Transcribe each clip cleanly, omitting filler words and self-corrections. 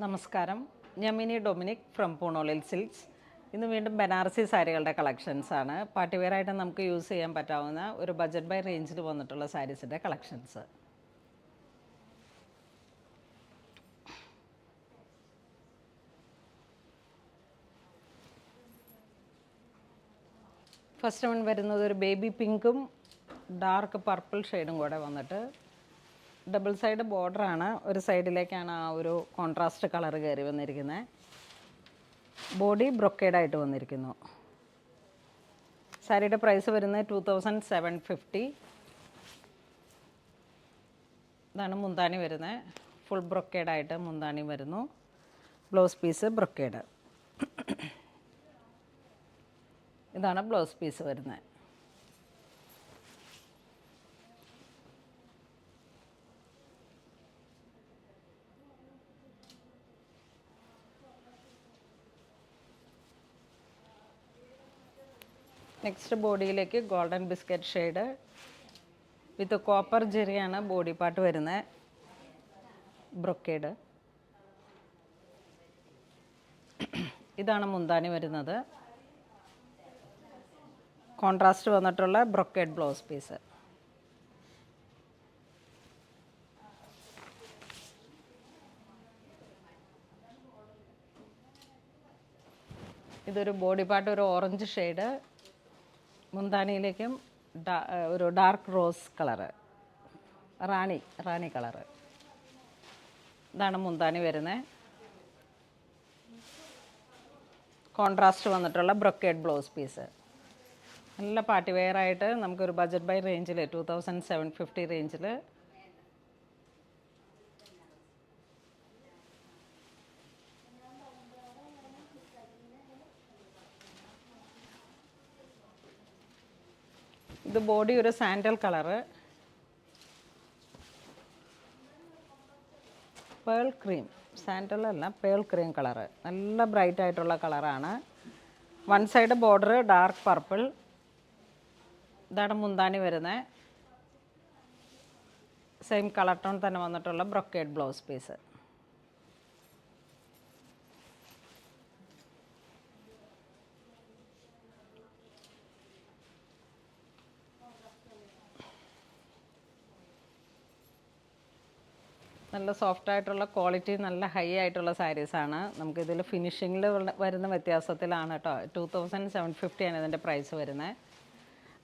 നമസ്കാരം, ഞാൻ mini Dominic from പൂണോളിൽ silks. ഇന്ന് വീണ്ടും ബനാറസി സാരികളുടെ കളക്ഷൻസാണ്. പാർട്ടി വെയറായിട്ട് നമുക്ക് യൂസ് ചെയ്യാൻ പറ്റാവുന്ന ഒരു ബഡ്ജറ്റ് ബൈ റേഞ്ചിൽ വന്നിട്ടുള്ള സാരീസിൻ്റെ കളക്ഷൻസ്. ഫസ്റ്റ് വൺ വരുന്നത് ഒരു ബേബി പിങ്കും ഡാർക്ക് പർപ്പിൾ ഷെയ്ഡും കൂടെ വന്നിട്ട് ഡബിൾ സൈഡ് ബോർഡറാണ്. ഒരു സൈഡിലേക്കാണ് ആ ഒരു കോൺട്രാസ്റ്റ് കളർ കയറി വന്നിരിക്കുന്നത്. ബോഡി ബ്രൊക്കേഡായിട്ട് വന്നിരിക്കുന്നു. സാരിയുടെ പ്രൈസ് വരുന്നത് 2750. ഇതാണ് മുന്താണി വരുന്നത്. ഫുൾ ബ്രൊക്കേഡായിട്ട് മുന്താണി വരുന്നു. Blouse piece brocade. ഇതാണ് ബ്ലൗസ് പീസ് വരുന്നത്. നെക്സ്റ്റ് ബോഡിയിലേക്ക് golden biscuit shade with copper ജെറിയാണ് ബോഡി പാർട്ട് വരുന്നത്. ബ്രൊക്കേഡ്. ഇതാണ് മുന്താണി വരുന്നത്. കോൺട്രാസ്റ്റ് വന്നിട്ടുള്ള ബ്രൊക്കേഡ് ബ്ലൗസ് പീസ്. ഇതൊരു ബോഡി പാർട്ട്, ഒരു ഓറഞ്ച് ഷെയ്ഡ്. മുന്താണിയിലേക്കും ഒരു ഡാർക്ക് റോസ് കളറ്, റാണി കളറ്. ഇതാണ് മുന്താണി വരുന്നത്. കോൺട്രാസ്റ്റ് വന്നിട്ടുള്ള ബ്രൊക്കേഡ് ബ്ലൗസ് പീസ്. നല്ല പാർട്ടി വെയറായിട്ട് നമുക്കൊരു ബഡ്ജറ്റ് ബൈ റേഞ്ചിൽ 2750 റേഞ്ചിൽ ഇത് ബോഡി ഒരു sandal colour, pearl cream, sandal അല്ല പേൾ ക്രീം കളറ്. നല്ല ബ്രൈറ്റ് ആയിട്ടുള്ള കളറാണ്. One side border dark purple. ഇതാണ് മുന്താണി വരുന്നത്. സെയിം കളർ ടോൺ തന്നെ വന്നിട്ടുള്ള ബ്രൊക്കേഡ് ബ്ലൗസ് പീസ്. നല്ല സോഫ്റ്റ് ആയിട്ടുള്ള ക്വാളിറ്റി, നല്ല ഹൈ ആയിട്ടുള്ള സാരീസാണ്. നമുക്കിതിൽ ഫിനിഷിങ്ങിൽ വരുന്ന വ്യത്യാസത്തിലാണ് കേട്ടോ. 2750 ആണ് ഇതിൻ്റെ പ്രൈസ് വരുന്നത്.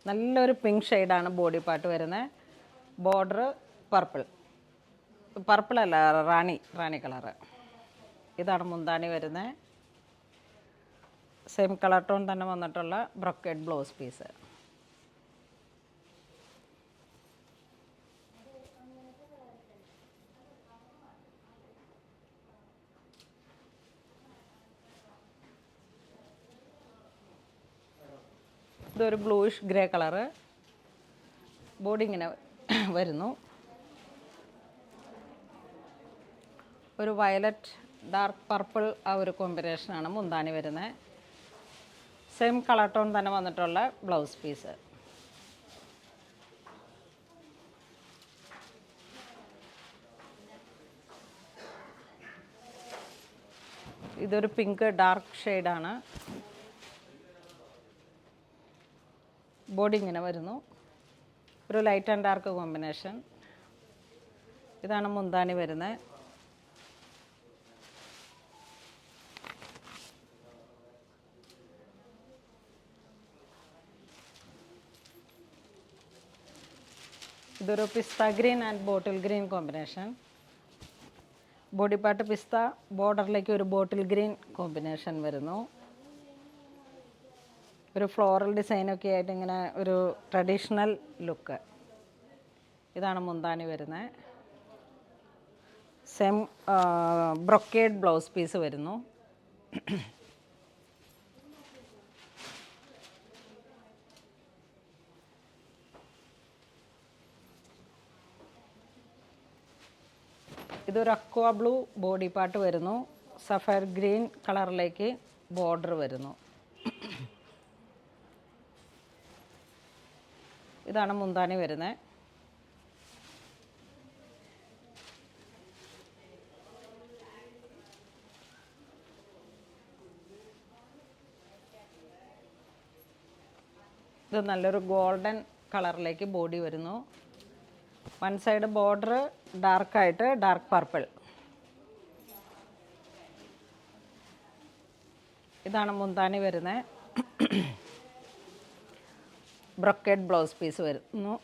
നല്ലൊരു പിങ്ക് ഷെയ്ഡാണ് ബോഡി പാർട്ട് വരുന്നത്. ബോർഡർ പർപ്പിളല്ല, റാണി കളറ്. ഇതാണ് മുന്താണി വരുന്നത്. സെയിം കളർ ടോൺ തന്നെ വന്നിട്ടുള്ള ബ്രൊക്കേഡ് ബ്ലൗസ് പീസ്. ഇതൊരു ബ്ലൂയിഷ് ഗ്രേ കളറ്. ബോഡി ഇങ്ങനെ വരുന്നു. ഒരു വയലറ്റ് ഡാർക്ക് പർപ്പിൾ ആ ഒരു കോമ്പിനേഷനാണ് മുന്താണി വരുന്നത്. സെയിം കളർ ടോൺ തന്നെ വന്നിട്ടുള്ള ബ്ലൗസ് പീസ്. ഇതൊരു പിങ്ക് ഡാർക്ക് ഷെയ്ഡാണ്. ബോഡി ഇങ്ങനെ വരുന്നു. ഒരു ലൈറ്റ് ആൻഡ് ഡാർക്ക് കോമ്പിനേഷൻ. ഇതാണ് മുന്താണി വരുന്നത്. ഇതൊരു പിസ്ത green and bottle green combination. Body part പിസ്ത, ബോർഡറിലേക്ക് ഒരു ബോട്ടിൽ ഗ്രീൻ കോമ്പിനേഷൻ വരുന്നു. ഒരു ഫ്ലോറൽ ഡിസൈനൊക്കെ ആയിട്ട് ഇങ്ങനെ ഒരു ട്രഡീഷണൽ ലുക്ക്. ഇതാണ് മുന്താണി വരുന്നത്. സെയിം ബ്രൊക്കേഡ് ബ്ലൗസ് പീസ് വരുന്നു. ഇതൊരു അക്വ ബ്ലൂ ബോഡി പാർട്ട് വരുന്നു. സഫയർ ഗ്രീൻ കളറിലേക്ക് ബോർഡർ വരുന്നു. ഇതാണ് മുന്താണി വരുന്നത്. ഇത് നല്ലൊരു ഗോൾഡൻ കളറിലേക്ക് ബോഡി വരുന്നു. വൺ സൈഡ് ബോർഡർ ഡാർക്കായിട്ട് ഡാർക്ക് പർപ്പിൾ. ഇതാണ് മുന്താണി വരുന്നത്. ബ്രൊക്കേഡ് ബ്ലൗസ് പീസ് വരുന്നു.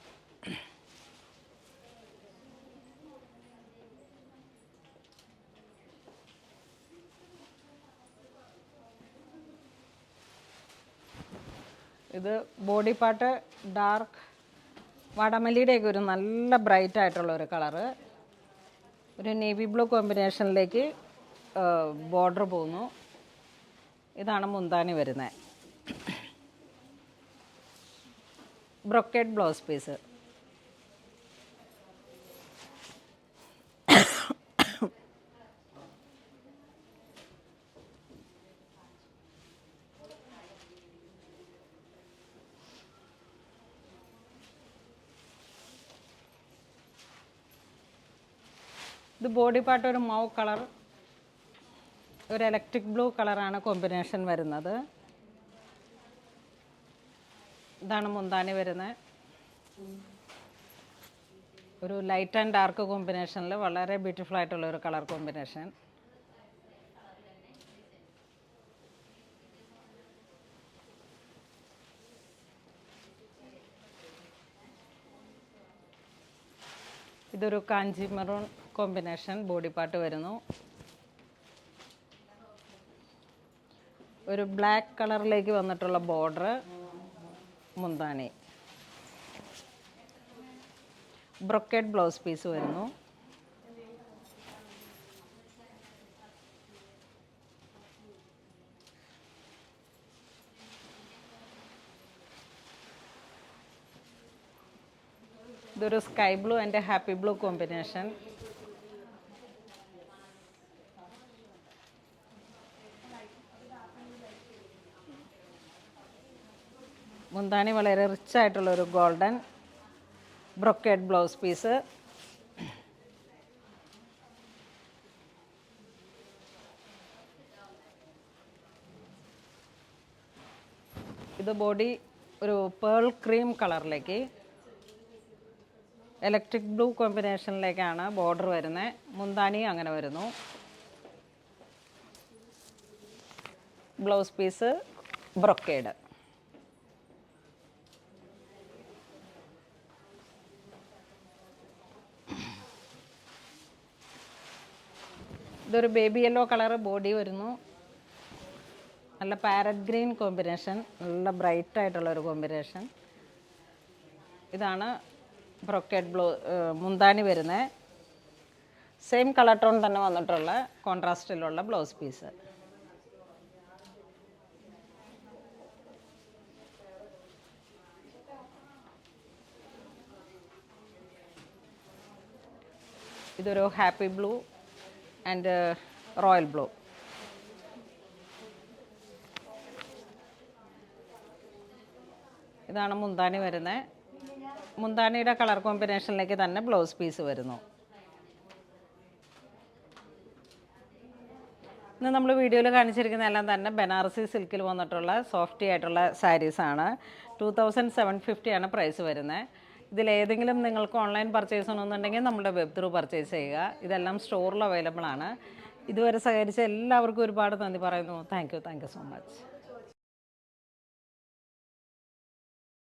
ഇത് ബോഡി പാർട്ട് ഡാർക്ക് വാടാമല്ലിയുടെയൊക്കെ ഒരു നല്ല ബ്രൈറ്റ് ആയിട്ടുള്ള ഒരു കളറ്. ഒരു നേവി ബ്ലൂ കോമ്പിനേഷനിലേക്ക് ബോർഡർ പോകുന്നു. ഇതാണ് മുന്താണി വരുന്നത്. Brocade blouse piece. ഇത് ബോഡി പാർട്ട് ഒരു മൗ കളർ, ഒരു ഇലക്ട്രിക് ബ്ലൂ കളറാണ് കോമ്പിനേഷൻ വരുന്നത്. ഇതാണ് മുന്താണി വരുന്നത്. ഒരു ലൈറ്റ് ആൻഡ് ഡാർക്ക് കോമ്പിനേഷനിൽ വളരെ ബ്യൂട്ടിഫുൾ ആയിട്ടുള്ള ഒരു കളർ കോമ്പിനേഷൻ. ഇതൊരു കാഞ്ചി മെറൂൺ കോമ്പിനേഷൻ ബോഡി പാർട്ട് വരുന്നു. ഒരു ബ്ലാക്ക് കളറിലേക്ക് വന്നിട്ടുള്ള ബോർഡർ മുന്താണി. ബ്രൊക്കേഡ് ബ്ലൗസ് പീസ് വരുന്നു. ഇതൊരു sky blue and happy blue combination. മുന്താണി വളരെ റിച്ച് ആയിട്ടുള്ളൊരു ഗോൾഡൻ ബ്രൊക്കേഡ് ബ്ലൗസ് പീസ്. ഇത് ബോഡി ഒരു പേൾ ക്രീം കളറിലേക്ക് ഇലക്ട്രിക് ബ്ലൂ കോമ്പിനേഷനിലേക്കാണ് ബോർഡർ വരുന്നത്. മുന്താണി അങ്ങനെ വരുന്നു. Blouse piece brocade. ഇതൊരു ബേബി യെല്ലോ കളർ ബോഡി വരുന്നു. നല്ല പാരറ്റ് ഗ്രീൻ കോമ്പിനേഷൻ, നല്ല ബ്രൈറ്റ് ആയിട്ടുള്ളൊരു കോമ്പിനേഷൻ. ഇതാണ് ബ്രൊക്കേഡ് മുന്താണി വരുന്നത്. സെയിം കളർ ടോൺ തന്നെ വന്നിട്ടുള്ള കോൺട്രാസ്റ്റിലുള്ള ബ്ലൗസ് പീസ്. ഇതൊരു happy blue and royal blue. ഇതാണ് മുന്താണി വരുന്നത്. മുന്താണിയുടെ കളർ കോമ്പിനേഷനിലേക്ക് തന്നെ ബ്ലൗസ് പീസ് വരുന്നു. ഇന്ന് നമ്മൾ വീഡിയോയിൽ കാണിച്ചിരിക്കുന്ന എല്ലാം തന്നെ ബനാറസി സിൽക്കിൽ വന്നിട്ടുള്ള സോഫ്റ്റി ആയിട്ടുള്ള സാരീസാണ്. 2750 ആണ് പ്രൈസ് വരുന്നത്. ഇതിലേതെങ്കിലും നിങ്ങൾക്ക് ഓൺലൈൻ പർച്ചേസ് ചെയ്യണമെന്നുണ്ടെങ്കിൽ നമ്മുടെ വെബ് ത്രൂ പർച്ചേസ് ചെയ്യുക. ഇതെല്ലാം സ്റ്റോറിൽ അവൈലബിൾ ആണ്. ഇതുവരെ സഹകരിച്ച എല്ലാവർക്കും ഒരുപാട് നന്ദി പറയുന്നു. Thank you so much.